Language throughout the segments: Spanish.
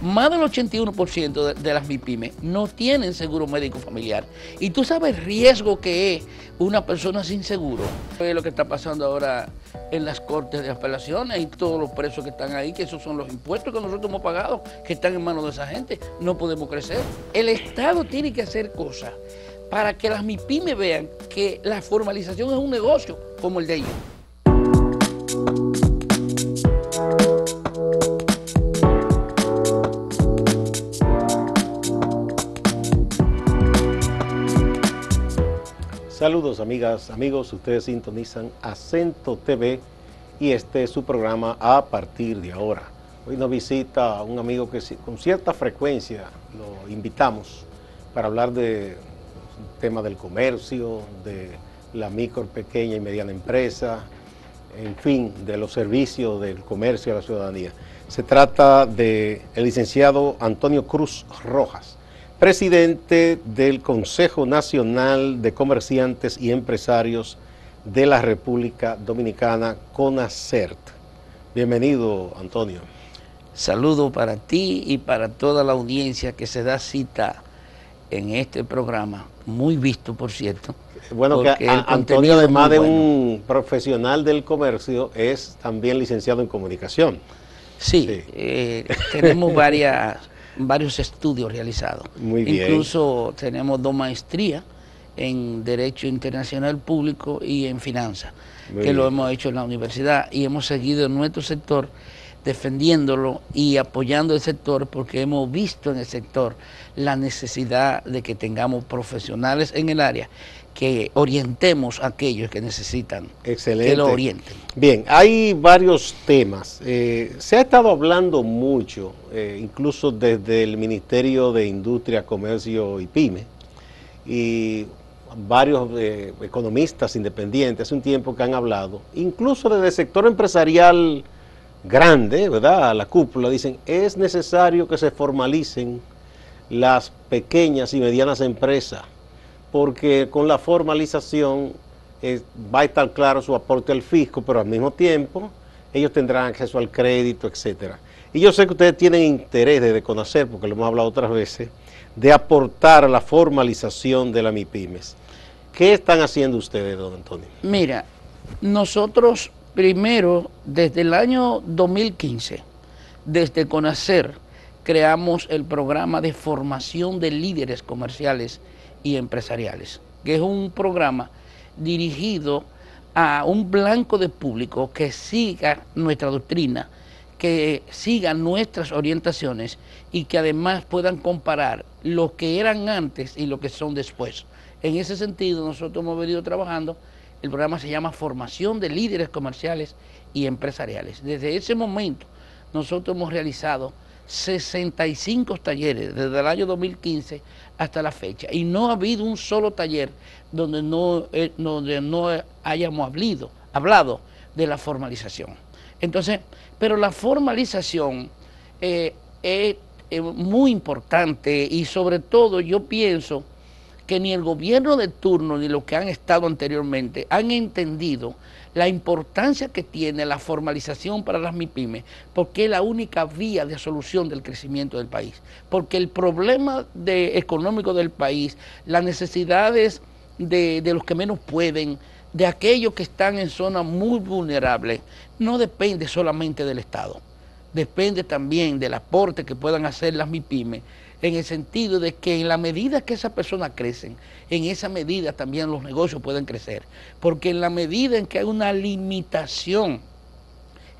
más del 81% de las MIPYMES no tienen seguro médico familiar. Y tú sabes el riesgo que es una persona sin seguro. Es lo que está pasando ahora en las cortes de apelaciones y todos los presos que están ahí, que esos son los impuestos que nosotros hemos pagado, que están en manos de esa gente. No podemos crecer. El Estado tiene que hacer cosas para que las MIPYMES vean que la formalización es un negocio como el de ellos. Saludos amigas, amigos, ustedes sintonizan Acento TV y este es su programa A Partir de Ahora. Hoy nos visita un amigo que con cierta frecuencia lo invitamos para hablar de tema del comercio, de la micro, pequeña y mediana empresa, en fin, de los servicios del comercio a la ciudadanía. Se trata del licenciado Antonio Cruz Rojas, presidente del Consejo Nacional de Comerciantes y Empresarios de la República Dominicana, CONACERT. Bienvenido, Antonio. Saludo para ti y para toda la audiencia que se da cita en este programa, muy visto, por cierto. Bueno, que Antonio, además de un profesional del comercio, es también licenciado en comunicación. Sí. Tenemos varios estudios realizados. Muy bien. Incluso tenemos 2 maestrías en Derecho Internacional Público y en Finanzas, lo hemos hecho en la universidad y hemos seguido en nuestro sector defendiéndolo y apoyando el sector porque hemos visto en el sector la necesidad de que tengamos profesionales en el área que orientemos a aquellos que necesitan. Excelente. Que lo orienten. Bien, hay varios temas. Se ha estado hablando mucho, incluso desde el Ministerio de Industria, Comercio y Pyme, y varios economistas independientes hace un tiempo que han hablado, incluso desde el sector empresarial grande, ¿verdad? La cúpula, dicen, es necesario que se formalicen las pequeñas y medianas empresas, porque con la formalización va a estar claro su aporte al fisco, pero al mismo tiempo ellos tendrán acceso al crédito, etcétera. Y yo sé que ustedes tienen interés desde conocer, porque lo hemos hablado otras veces, de aportar a la formalización de las MIPYMES. ¿Qué están haciendo ustedes, don Antonio? Mira, nosotros primero, desde el año 2015, desde CONACER, creamos el programa de formación de líderes comerciales y empresariales, que es un programa dirigido a un blanco de público que siga nuestra doctrina, que siga nuestras orientaciones y que además puedan comparar lo que eran antes y lo que son después. En ese sentido, nosotros hemos venido trabajando. El programa se llama Formación de Líderes Comerciales y Empresariales. Desde ese momento, nosotros hemos realizado 65 talleres desde el año 2015 hasta la fecha. Y no ha habido un solo taller donde no hayamos hablado de la formalización. Entonces, pero la formalización es muy importante y sobre todo yo pienso que ni el gobierno de turno ni los que han estado anteriormente han entendido la importancia que tiene la formalización para las MIPYMES, porque es la única vía de solución del crecimiento del país. Porque el problema económico del país, las necesidades de los que menos pueden, de aquellos que están en zonas muy vulnerables, no depende solamente del Estado, depende también del aporte que puedan hacer las MIPYMES, en el sentido de que en la medida que esas personas crecen, en esa medida también los negocios pueden crecer, porque en la medida en que hay una limitación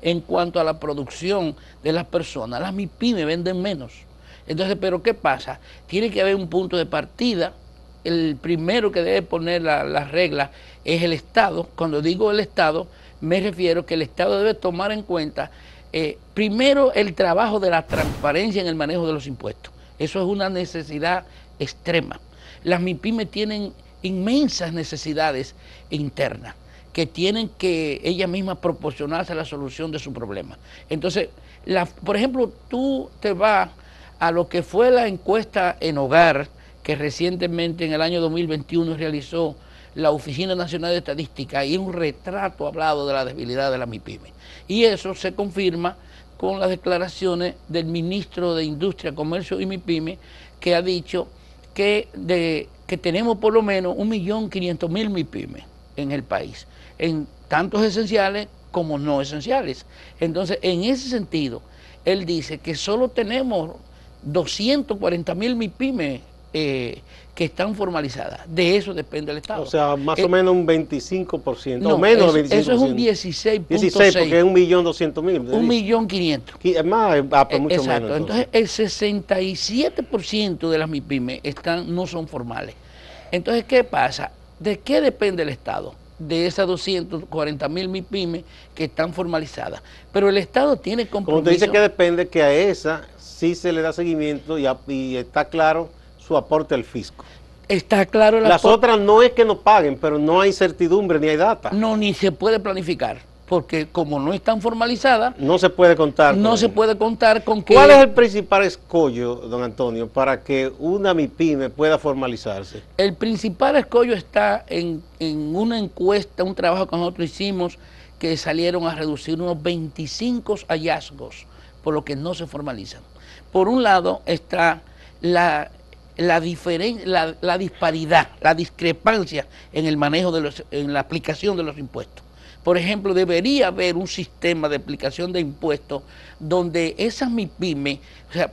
en cuanto a la producción de las personas, las MIPYMES venden menos. Entonces, ¿pero qué pasa? Tiene que haber un punto de partida. El primero que debe poner las reglas es el Estado. Cuando digo el Estado, me refiero que el Estado debe tomar en cuenta primero el trabajo de la transparencia en el manejo de los impuestos. Eso es una necesidad extrema. Las MIPYMES tienen inmensas necesidades internas que tienen que ellas mismas proporcionarse la solución de su problema. Entonces, por ejemplo, tú te vas a lo que fue la encuesta en hogar que recientemente en el año 2021 realizó la Oficina Nacional de Estadística y un retrato hablado de la debilidad de la MIPYME. Y eso se confirma con las declaraciones del ministro de Industria, Comercio y MIPYME, que ha dicho que tenemos por lo menos 1.500.000 MIPYME en el país, en tantos esenciales como no esenciales. Entonces, en ese sentido, él dice que solo tenemos 240.000 MIPYME que están formalizadas. De eso depende el Estado. O sea, más o menos un 25%, no, o menos de 25%. Eso es un 16.6. 16, porque es 1.200.000. 1.500.000. Es más, mucho exacto. menos. Entonces, el 67% de las MIPYME no son formales. Entonces, ¿qué pasa? ¿De qué depende el Estado? De esas 240.000 MIPYME que están formalizadas. Pero el Estado tiene compromiso. Como te dice que depende, que a esa sí se le da seguimiento y está claro su aporte al fisco. Está claro. Las otras no es que no paguen, pero no hay certidumbre ni hay data. No, ni se puede planificar, porque como no están formalizadas, no se puede contar. No se puede contar con que... ¿Cuál es el principal escollo, don Antonio, para que una MIPYME pueda formalizarse? El principal escollo está en una encuesta, un trabajo que nosotros hicimos, que salieron a reducir unos 25 hallazgos por lo que no se formalizan. Por un lado está la disparidad, la discrepancia en el manejo en la aplicación de los impuestos. Por ejemplo, debería haber un sistema de aplicación de impuestos donde esas MIPYME, o sea,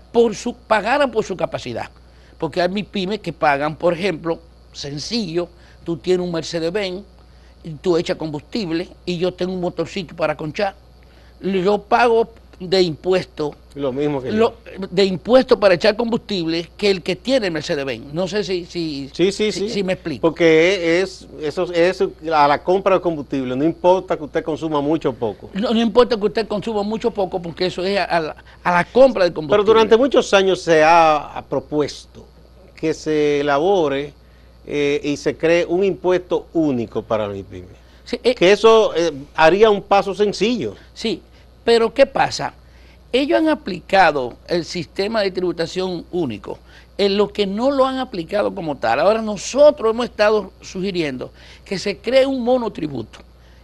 pagaran por su capacidad. Porque hay MIPYME que pagan, por ejemplo, sencillo, tú tienes un Mercedes-Benz, tú echas combustible y yo tengo un motorcito para conchar. Yo pago de impuestos, lo mismo que de impuestos para echar combustible que el que tiene Mercedes-Benz. No sé si me explico. Porque eso es a la compra de combustible, no importa que usted consuma mucho o poco. No importa que usted consuma mucho o poco, porque eso es a la compra de combustible. Pero durante muchos años se ha propuesto que se elabore y se cree un impuesto único para la MIPYME. Sí, que eso haría un paso sencillo. Sí. Pero ¿qué pasa? Ellos han aplicado el sistema de tributación único, en lo que no lo han aplicado como tal. Ahora nosotros hemos estado sugiriendo que se cree un monotributo.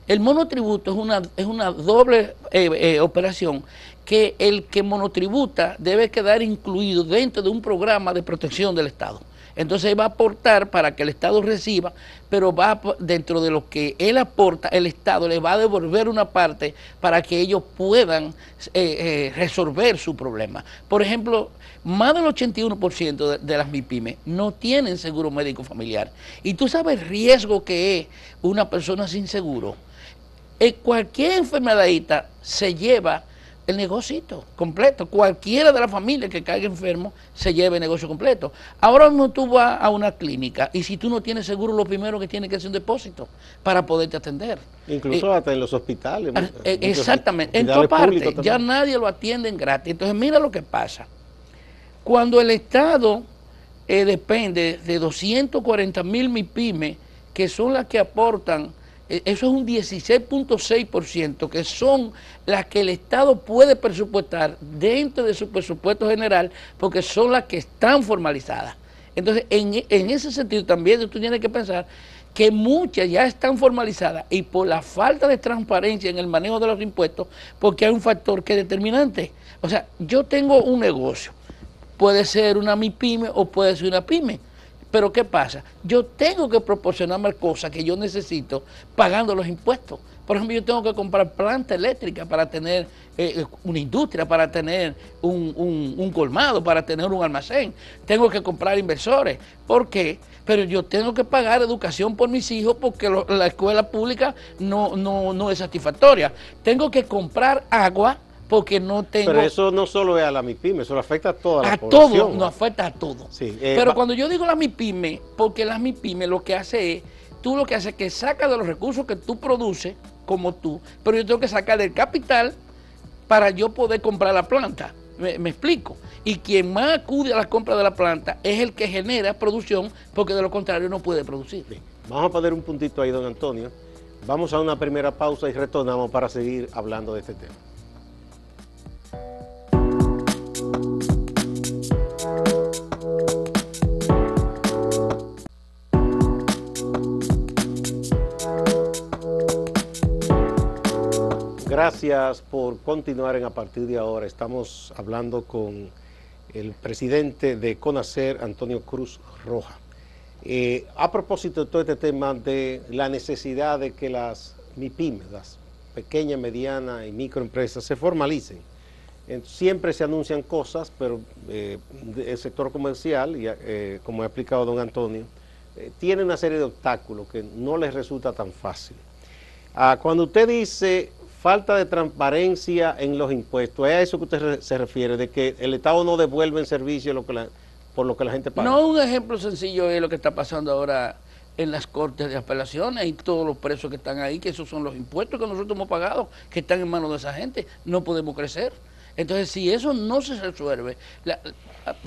El monotributo es una doble operación, que el que monotributa debe quedar incluido dentro de un programa de protección del Estado. Entonces va a aportar para que el Estado reciba, pero va dentro de lo que él aporta, el Estado le va a devolver una parte para que ellos puedan resolver su problema. Por ejemplo, más del 81% de las MIPYME no tienen seguro médico familiar. Y tú sabes el riesgo que es una persona sin seguro. Cualquier enfermedadita se lleva el negocito completo. Cualquiera de la familia que caiga enfermo se lleva el negocio completo. Ahora mismo tú vas a una clínica y si tú no tienes seguro, lo primero que tienes que hacer es un depósito para poderte atender. Incluso hasta en los hospitales. Exactamente, en todas partes. Ya nadie lo atiende gratis. Entonces mira lo que pasa. Cuando el Estado depende de 240.000 MIPYME, que son las que aportan, eso es un 16.6%, que son las que el Estado puede presupuestar dentro de su presupuesto general, porque son las que están formalizadas. Entonces, en ese sentido también tú tienes que pensar que muchas ya están formalizadas y por la falta de transparencia en el manejo de los impuestos, porque hay un factor que es determinante. O sea, yo tengo un negocio, puede ser una MIPYME o puede ser una PYME. Pero ¿qué pasa? Yo tengo que proporcionarme cosas que yo necesito pagando los impuestos. Por ejemplo, yo tengo que comprar planta eléctrica para tener una industria, para tener un colmado, para tener un almacén. Tengo que comprar inversores. ¿Por qué? Pero yo tengo que pagar educación por mis hijos porque la escuela pública no es satisfactoria. Tengo que comprar agua porque no tengo... Pero eso no solo es a la MIPYME, eso afecta a toda la población. A todo, nos afecta a todo. Sí, pero cuando yo digo la MIPYME, porque la MIPYME lo que hace es, tú lo que haces es que sacas de los recursos que tú produces, como tú, pero yo tengo que sacar del capital para yo poder comprar la planta. ¿Me explico? Y quien más acude a la compra de la planta es el que genera producción, porque de lo contrario no puede producir. Bien. Vamos a poner un puntito ahí, don Antonio. Vamos a una primera pausa y retornamos para seguir hablando de este tema. Gracias por continuar en A Partir de Ahora. Estamos hablando con el presidente de CONACER, Antonio Cruz Roja. A propósito de todo este tema de la necesidad de que las MIPYMES, las pequeñas, medianas y microempresas se formalicen. Siempre se anuncian cosas, pero el sector comercial, como ha explicado don Antonio, tiene una serie de obstáculos que no les resulta tan fácil. Cuando usted dice falta de transparencia en los impuestos, ¿es a eso que usted se refiere? De que el Estado no devuelve en servicio por lo que la gente paga. No, un ejemplo sencillo es lo que está pasando ahora en las cortes de apelaciones y todos los presos que están ahí, que esos son los impuestos que nosotros hemos pagado, que están en manos de esa gente. No podemos crecer. Entonces, si eso no se resuelve,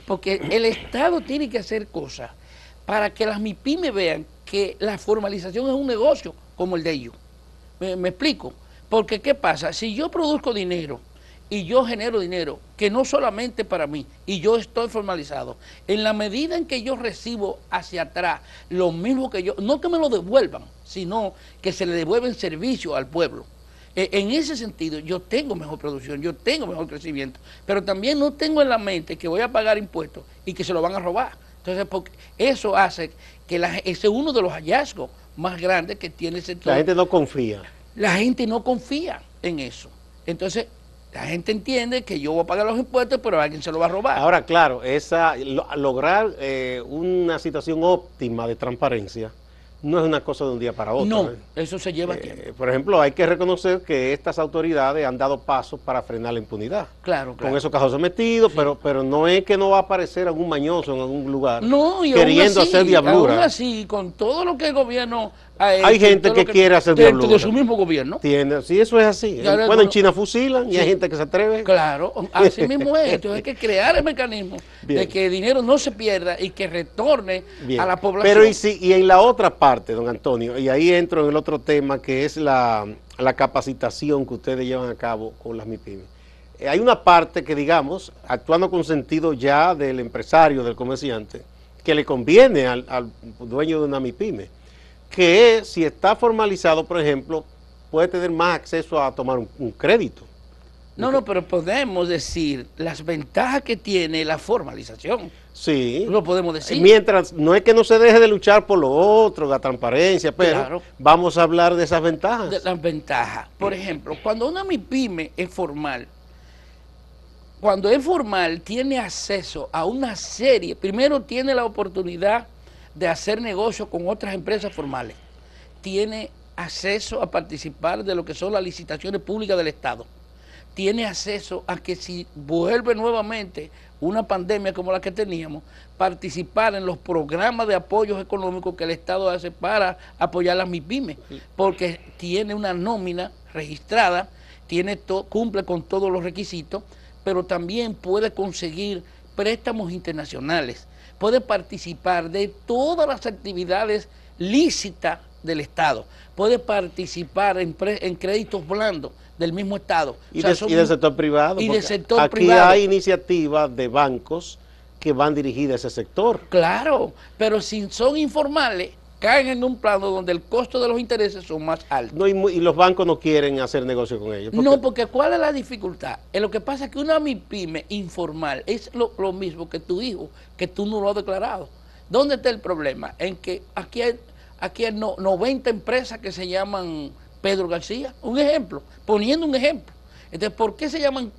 porque el Estado tiene que hacer cosas para que las MIPYMES vean que la formalización es un negocio como el de ellos. ¿Me explico? Porque, ¿qué pasa? Si yo produzco dinero y yo genero dinero, que no solamente para mí, y yo estoy formalizado, en la medida en que yo recibo hacia atrás lo mismo que yo, no que me lo devuelvan, sino que se le devuelven servicio al pueblo. En ese sentido, yo tengo mejor producción, yo tengo mejor crecimiento, pero también no tengo en la mente que voy a pagar impuestos y que se lo van a robar. Entonces, porque eso hace que ese es uno de los hallazgos más grandes que tiene el sector. La gente no confía. La gente no confía en eso. Entonces, la gente entiende que yo voy a pagar los impuestos, pero alguien se lo va a robar. Ahora, claro, lograr una situación óptima de transparencia no es una cosa de un día para otro. No, eso se lleva tiempo. Por ejemplo, hay que reconocer que estas autoridades han dado pasos para frenar la impunidad. Claro. Con esos casos sometidos, sí. pero no es que no va a aparecer algún mañoso en algún lugar queriendo hacer diablura. Aún así, con todo lo que el gobierno hay gente que quiere hacer diablura. Dentro de su mismo gobierno. Sí, eso es así. Bueno, en China fusilan y hay gente que se atreve. Claro, así mismo es. Entonces hay que crear el mecanismo de que el dinero no se pierda y que retorne a la población. Pero y en la otra parte, don Antonio, y ahí entro en el otro tema que es la capacitación que ustedes llevan a cabo con las MIPYMES. Hay una parte que, digamos, actuando con sentido ya del empresario, del comerciante, que le conviene al dueño de una MIPYME, que es, si está formalizado, por ejemplo, puede tener más acceso a tomar un crédito. No, pero podemos decir las ventajas que tiene la formalización. Sí. Lo podemos decir. Mientras, no es que no se deje de luchar por lo otro, la transparencia, pero claro, vamos a hablar de esas ventajas. De las ventajas. Por ejemplo, cuando una MIPYME es formal, cuando es formal tiene acceso a una serie, primero tiene la oportunidad de hacer negocio con otras empresas formales, tiene acceso a participar de lo que son las licitaciones públicas del Estado, tiene acceso a que si vuelve nuevamente una pandemia como la que teníamos, participar en los programas de apoyos económicos que el Estado hace para apoyar a las MIPYMES, porque tiene una nómina registrada, cumple con todos los requisitos, pero también puede conseguir préstamos internacionales, puede participar de todas las actividades lícitas del Estado, puede participar en créditos blandos del mismo Estado. Y del sector privado. Y del sector aquí privado. Hay iniciativas de bancos que van dirigidas a ese sector. Claro, pero si son informales, caen en un plano donde el costo de los intereses son más altos. No, y los bancos no quieren hacer negocio con ellos. No, porque ¿cuál es la dificultad? Lo que pasa es que una MIPYME informal es lo mismo que tu hijo, que tú no lo has declarado. ¿Dónde está el problema? En que aquí hay 90 empresas que se llaman Pedro García, un ejemplo, poniendo un ejemplo. Entonces, ¿por qué se llaman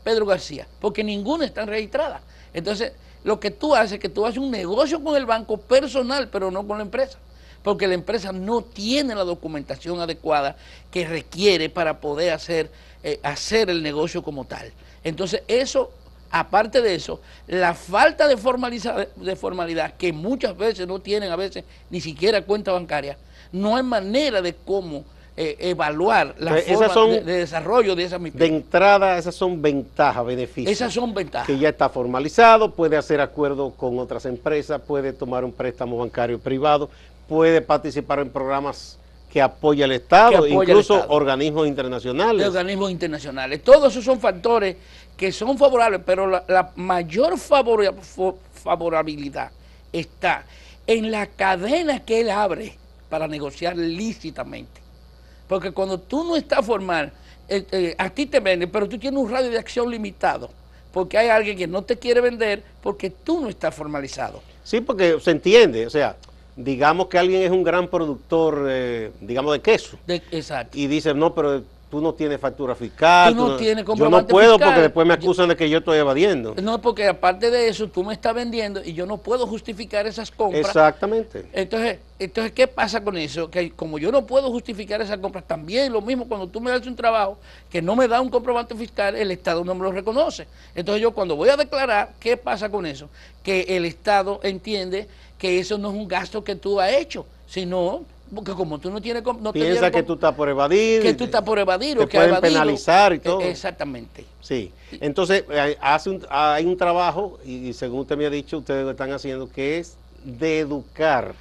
Pedro García? Porque ninguna está registrada. Entonces, lo que tú haces es que tú haces un negocio con el banco personal, pero no con la empresa, porque la empresa no tiene la documentación adecuada que requiere para poder hacer el negocio como tal. Entonces, eso, aparte de eso, la falta de formalidad, que muchas veces no tienen, a veces ni siquiera cuenta bancaria, no hay manera de cómo evaluar la forma de desarrollo de esa MIPYME. De entrada, esas son ventajas, beneficios. Esas son ventajas. Que ya está formalizado, puede hacer acuerdos con otras empresas, puede tomar un préstamo bancario privado, puede participar en programas que apoya el Estado, incluso organismos internacionales. Organismos internacionales. Todos esos son factores que son favorables, pero la mayor favorabilidad está en la cadena que él abre para negociar lícitamente. Porque cuando tú no estás formal, a ti te venden, pero tú tienes un radio de acción limitado, porque hay alguien que no te quiere vender porque tú no estás formalizado. Sí, porque se entiende, o sea, digamos que alguien es un gran productor, digamos, de queso. Exacto. Y dice, no, pero tú no tienes factura fiscal. Tú no tienes yo no comprobante puedo fiscal. Porque después me acusan de que yo estoy evadiendo. No, porque aparte de eso, tú me estás vendiendo y yo no puedo justificar esas compras. Exactamente. Entonces, ¿qué pasa con eso? Que como yo no puedo justificar esas compras, también lo mismo cuando tú me das un trabajo que no me da un comprobante fiscal, el Estado no me lo reconoce. Entonces yo cuando voy a declarar, ¿qué pasa con eso? Que el Estado entiende que eso no es un gasto que tú has hecho, sino porque como tú no tienes... No piensa que tú estás por evadir. Que tú estás por evadir o que pueden penalizar y todo. Exactamente. Sí. Entonces, hay un trabajo, y según usted me ha dicho, ustedes lo están haciendo, que es de educar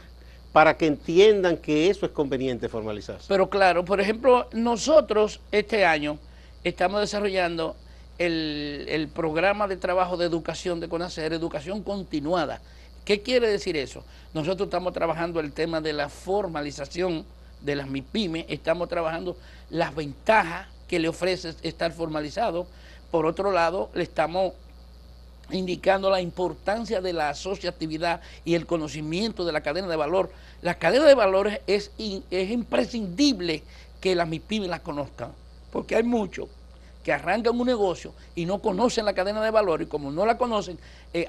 para que entiendan que eso es conveniente formalizarse. Pero claro, por ejemplo, nosotros este año estamos desarrollando el programa de trabajo de educación de CONACER, educación continuada. ¿Qué quiere decir eso? Nosotros estamos trabajando el tema de la formalización de las MIPYME, estamos trabajando las ventajas que le ofrece estar formalizado. Por otro lado, le estamos indicando la importancia de la asociatividad y el conocimiento de la cadena de valor. La cadena de valores es imprescindible que las MIPYME las conozcan, porque hay muchos que arrancan un negocio y no conocen la cadena de valor, y como no la conocen,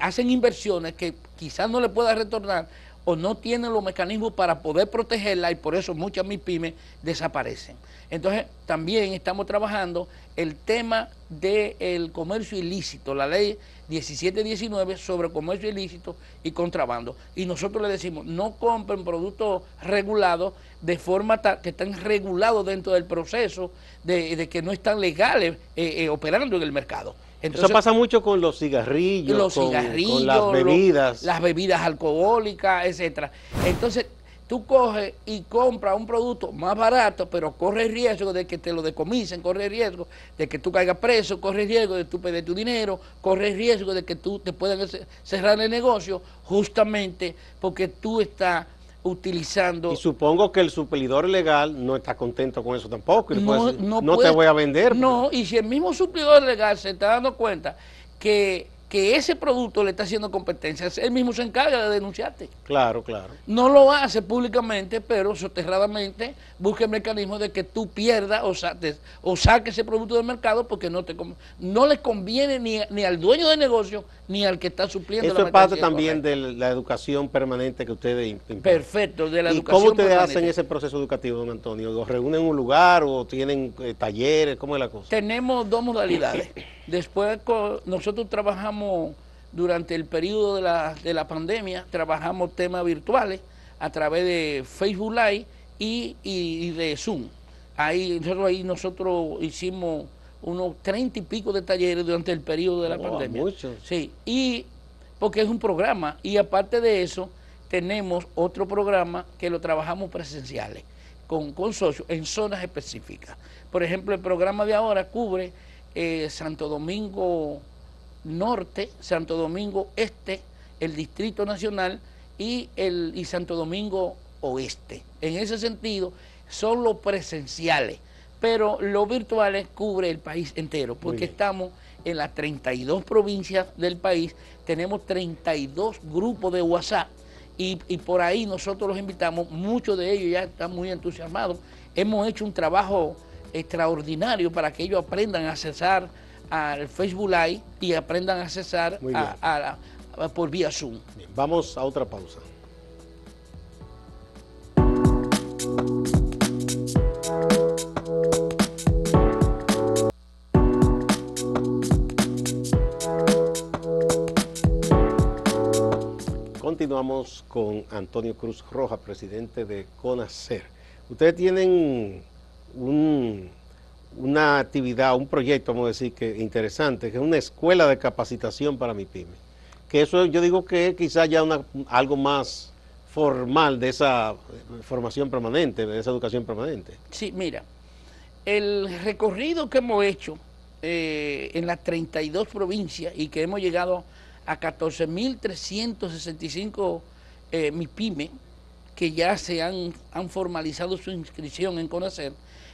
hacen inversiones que quizás no le pueda retornar o no tienen los mecanismos para poder protegerla, y por eso muchas MIPYME desaparecen. Entonces también estamos trabajando el tema del comercio ilícito, la ley 1719 sobre comercio ilícito y contrabando, y nosotros le decimos no compren productos regulados de forma tal que están regulados dentro del proceso de que no están legales operando en el mercado. Entonces, eso pasa mucho con los cigarrillos, con las bebidas. Las bebidas alcohólicas, etcétera. Entonces, tú coges y compras un producto más barato, pero corre riesgo de que te lo decomisen, corre riesgo de que tú caigas preso, corre riesgo de que tú perder tu dinero, corre riesgo de que tú te puedan cerrar el negocio, justamente porque tú estás utilizando... Y supongo que el suplidor legal no está contento con eso tampoco. Y no decir, no te voy a vender. No, y si el mismo suplidor legal se está dando cuenta que ese producto le está haciendo competencia, él mismo se encarga de denunciarte. Claro, claro. No lo hace públicamente, pero soterradamente busca el mecanismo de que tú pierdas o saques ese producto del mercado, porque no le conviene ni al dueño de negocio ni al que está supliendo. Eso es parte también de la educación permanente que ustedes imparten. Perfecto, de la educación permanente. ¿Y cómo ustedes permanente hacen ese proceso educativo, don Antonio? ¿Los reúnen en un lugar o tienen talleres? ¿Cómo es la cosa? Tenemos dos modalidades. Después nosotros trabajamos durante el periodo de la pandemia, trabajamos temas virtuales a través de Facebook Live y de Zoom. Ahí nosotros hicimos unos 30 y pico de talleres durante el periodo de la pandemia. Muchos. Sí, y porque es un programa, y aparte de eso tenemos otro programa que lo trabajamos presenciales con socios en zonas específicas. Por ejemplo, el programa de ahora cubre Santo Domingo Norte, Santo Domingo Este, el Distrito Nacional y Santo Domingo Oeste. En ese sentido, son los presenciales, pero los virtuales cubre el país entero, porque estamos en las 32 provincias del país, tenemos 32 grupos de WhatsApp, y por ahí nosotros los invitamos, muchos de ellos ya están muy entusiasmados. Hemos hecho un trabajo extraordinario para que ellos aprendan a accesar al Facebook Live y aprendan a accesar por vía Zoom. Bien, vamos a otra pausa. Continuamos con Antonio Cruz Rojas, presidente de CONACER. Ustedes tienen una actividad, un proyecto, vamos a decir, que interesante, que es una escuela de capacitación para MIPYME. Que eso yo digo que es quizás ya algo más formal de esa formación permanente, de esa educación permanente. Sí, mira, el recorrido que hemos hecho en las 32 provincias y que hemos llegado a 14.365 MIPYME que ya se han formalizado su inscripción en CONACER,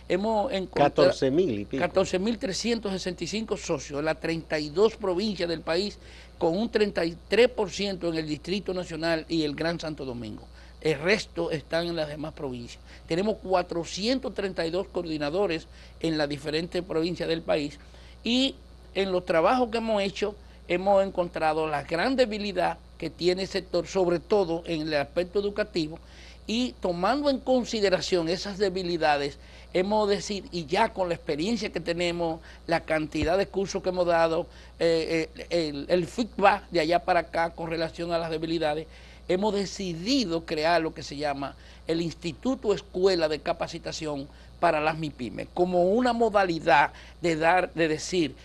hemos encontrado 14.000 y pico. 14.365 socios en las 32 provincias del país, con un 33% en el Distrito Nacional y el Gran Santo Domingo. El resto están en las demás provincias. Tenemos 432 coordinadores en las diferentes provincias del país, y en los trabajos que hemos hecho hemos encontrado la gran debilidad que tiene el sector, sobre todo en el aspecto educativo, y tomando en consideración esas debilidades, hemos decidido, y ya con la experiencia que tenemos, la cantidad de cursos que hemos dado, el feedback de allá para acá con relación a las debilidades, hemos decidido crear lo que se llama el Instituto Escuela de Capacitación para las MIPYME, como una modalidad de decir,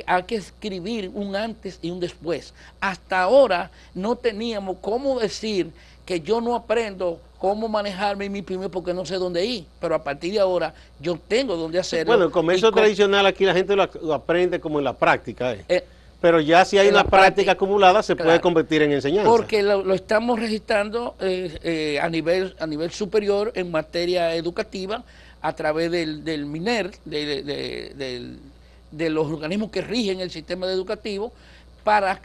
hay que escribir un antes y un después. Hasta ahora no teníamos cómo decir que yo no aprendo cómo manejar mi MIPYME porque no sé dónde ir, pero a partir de ahora yo tengo dónde hacerlo. Bueno, el comercio tradicional aquí la gente lo aprende como en la práctica, pero ya si hay una práctica acumulada se puede convertir en enseñanza. Porque lo estamos registrando a nivel superior en materia educativa a través del MINER, de los organismos que rigen el sistema educativo, para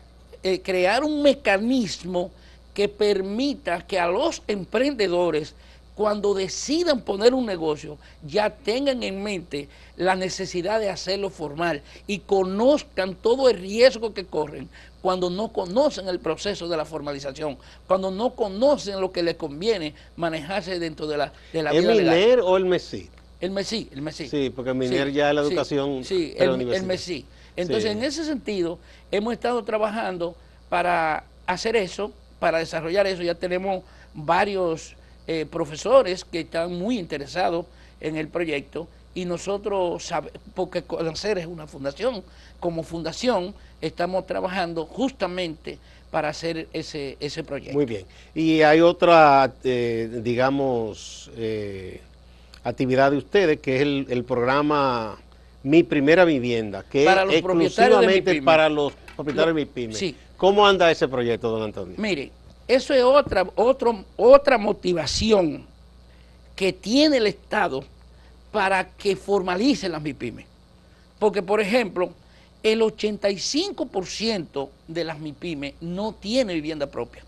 crear un mecanismo que permita que a los emprendedores, cuando decidan poner un negocio, ya tengan en mente la necesidad de hacerlo formal y conozcan todo el riesgo que corren cuando no conocen el proceso de la formalización, cuando no conocen lo que les conviene manejarse dentro de la vida legal. ¿El MINER o el MESI? El MESI. Sí, porque el MINER ya es la educación de la universidad. El MESI. Entonces, en ese sentido, hemos estado trabajando para hacer eso, para desarrollar eso. Ya tenemos varios profesores que están muy interesados en el proyecto, y nosotros, porque CONACER es una fundación, como fundación estamos trabajando justamente para hacer ese proyecto. Muy bien. Y hay otra, digamos, actividad de ustedes, que es el programa Mi Primera Vivienda, que para es exclusivamente para los propietarios de MIPYME. Sí. ¿Cómo anda ese proyecto, don Antonio? Mire, eso es otra motivación que tiene el Estado para que formalice las MIPYME. Porque, por ejemplo, el 85% de las MIPYME no tiene vivienda propia.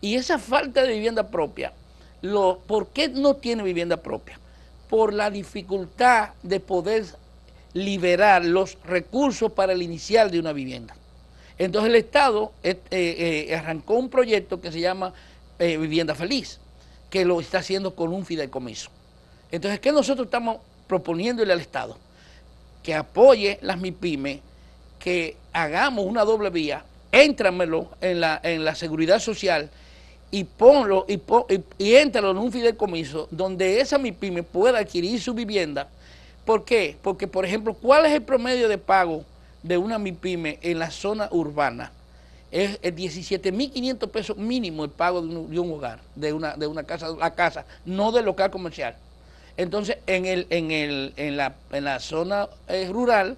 Y esa falta de vivienda propia, ¿por qué no tiene vivienda propia? Por la dificultad de poder liberar los recursos para el inicial de una vivienda. Entonces el Estado arrancó un proyecto que se llama Vivienda Feliz, que lo está haciendo con un fideicomiso. Entonces, ¿qué nosotros estamos proponiéndole al Estado? Que apoye las MIPYME, que hagamos una doble vía, éntramelo en la seguridad social y ponlo y éntralo en un fideicomiso donde esa MIPYME pueda adquirir su vivienda. ¿Por qué? Porque, por ejemplo, ¿cuál es el promedio de pago de una MIPYME en la zona urbana? Es 17.500 pesos mínimo el pago de un hogar, de una casa, no del local comercial. Entonces, en la zona rural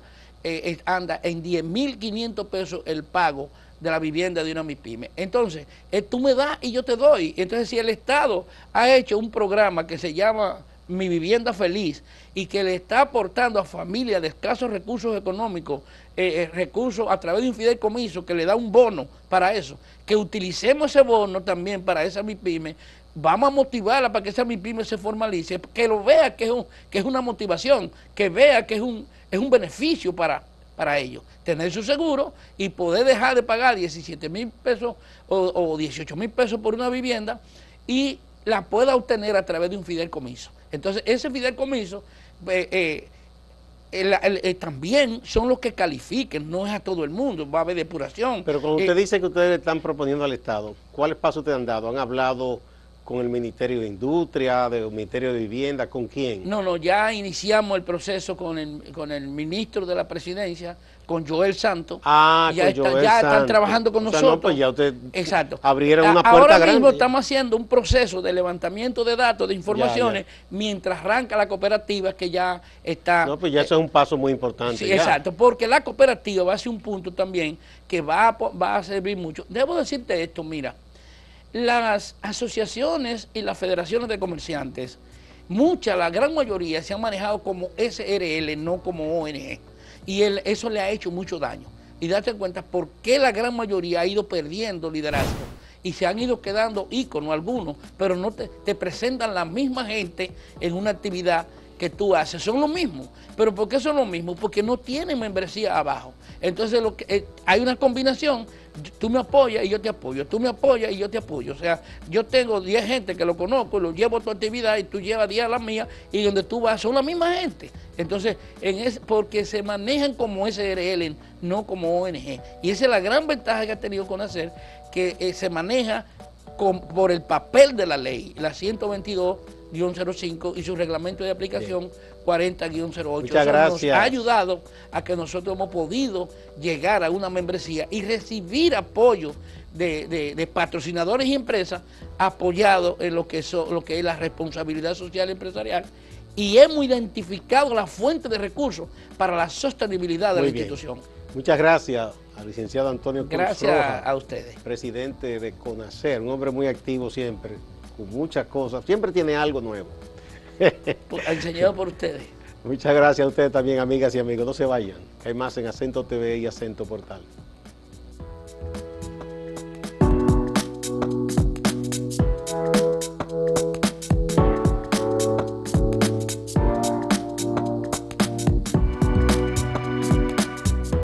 anda en 10.500 pesos el pago de la vivienda de una MIPYME. Entonces, tú me das y yo te doy. Entonces, si el Estado ha hecho un programa que se llama Mi Vivienda Feliz y que le está aportando a familias de escasos recursos económicos, recursos a través de un fideicomiso que le da un bono para eso, que utilicemos ese bono también para esa MIPYME, vamos a motivarla para que esa MIPYME se formalice, que lo vea que es una motivación, que vea que es un beneficio para ellos, tener su seguro y poder dejar de pagar 17.000 pesos o 18.000 pesos por una vivienda y la pueda obtener a través de un fideicomiso. Entonces, ese fideicomiso también son los que califiquen, no es a todo el mundo, va a haber depuración. Pero cuando usted dice que ustedes le están proponiendo al Estado, ¿cuáles pasos ustedes han dado? ¿Han hablado con el Ministerio de Industria, del Ministerio de Vivienda, con quién? No, ya iniciamos el proceso con el ministro de la Presidencia, con Joel Santos. Ya están trabajando con nosotros. No, pues ya usted exacto. Abrieron una puerta ahora grande. Mismo estamos haciendo un proceso de levantamiento de datos, de informaciones, mientras arranca la cooperativa que ya está. No, pues ya eso es un paso muy importante. Sí, exacto, porque la cooperativa va a ser un punto también que va a servir mucho. Debo decirte esto, mira, las asociaciones y las federaciones de comerciantes la gran mayoría se han manejado como SRL, no como ONG. Y eso le ha hecho mucho daño. Y date cuenta por qué la gran mayoría ha ido perdiendo liderazgo y se han ido quedando íconos algunos, pero no te presentan la misma gente en una actividad que tú haces. Son los mismos. ¿Pero por qué son los mismos? Porque no tienen membresía abajo. Entonces hay una combinación. Tú me apoyas y yo te apoyo, tú me apoyas y yo te apoyo. O sea, yo tengo 10 gente que lo conozco, los llevo a tu actividad y tú llevas 10 a la mía, y donde tú vas son la misma gente. Entonces, porque se manejan como SRL, no como ONG. Y esa es la gran ventaja que ha tenido CONACYT, que se maneja por el papel de la ley, la 122-05 y su reglamento de aplicación 40-08. Muchas gracias. Nos ha ayudado a que nosotros hemos podido llegar a una membresía y recibir apoyo de patrocinadores y empresas apoyados en lo que es la responsabilidad social empresarial, y hemos identificado la fuente de recursos para la sostenibilidad de la institución. Muchas gracias al licenciado Antonio Cruz Gracias Rojas, a ustedes. presidente de CONACYT, un hombre muy activo siempre, con muchas cosas, siempre tiene algo nuevo. Enseñado por ustedes. Muchas gracias a ustedes también, amigas y amigos. No se vayan, hay más en Acento TV y Acento Portal.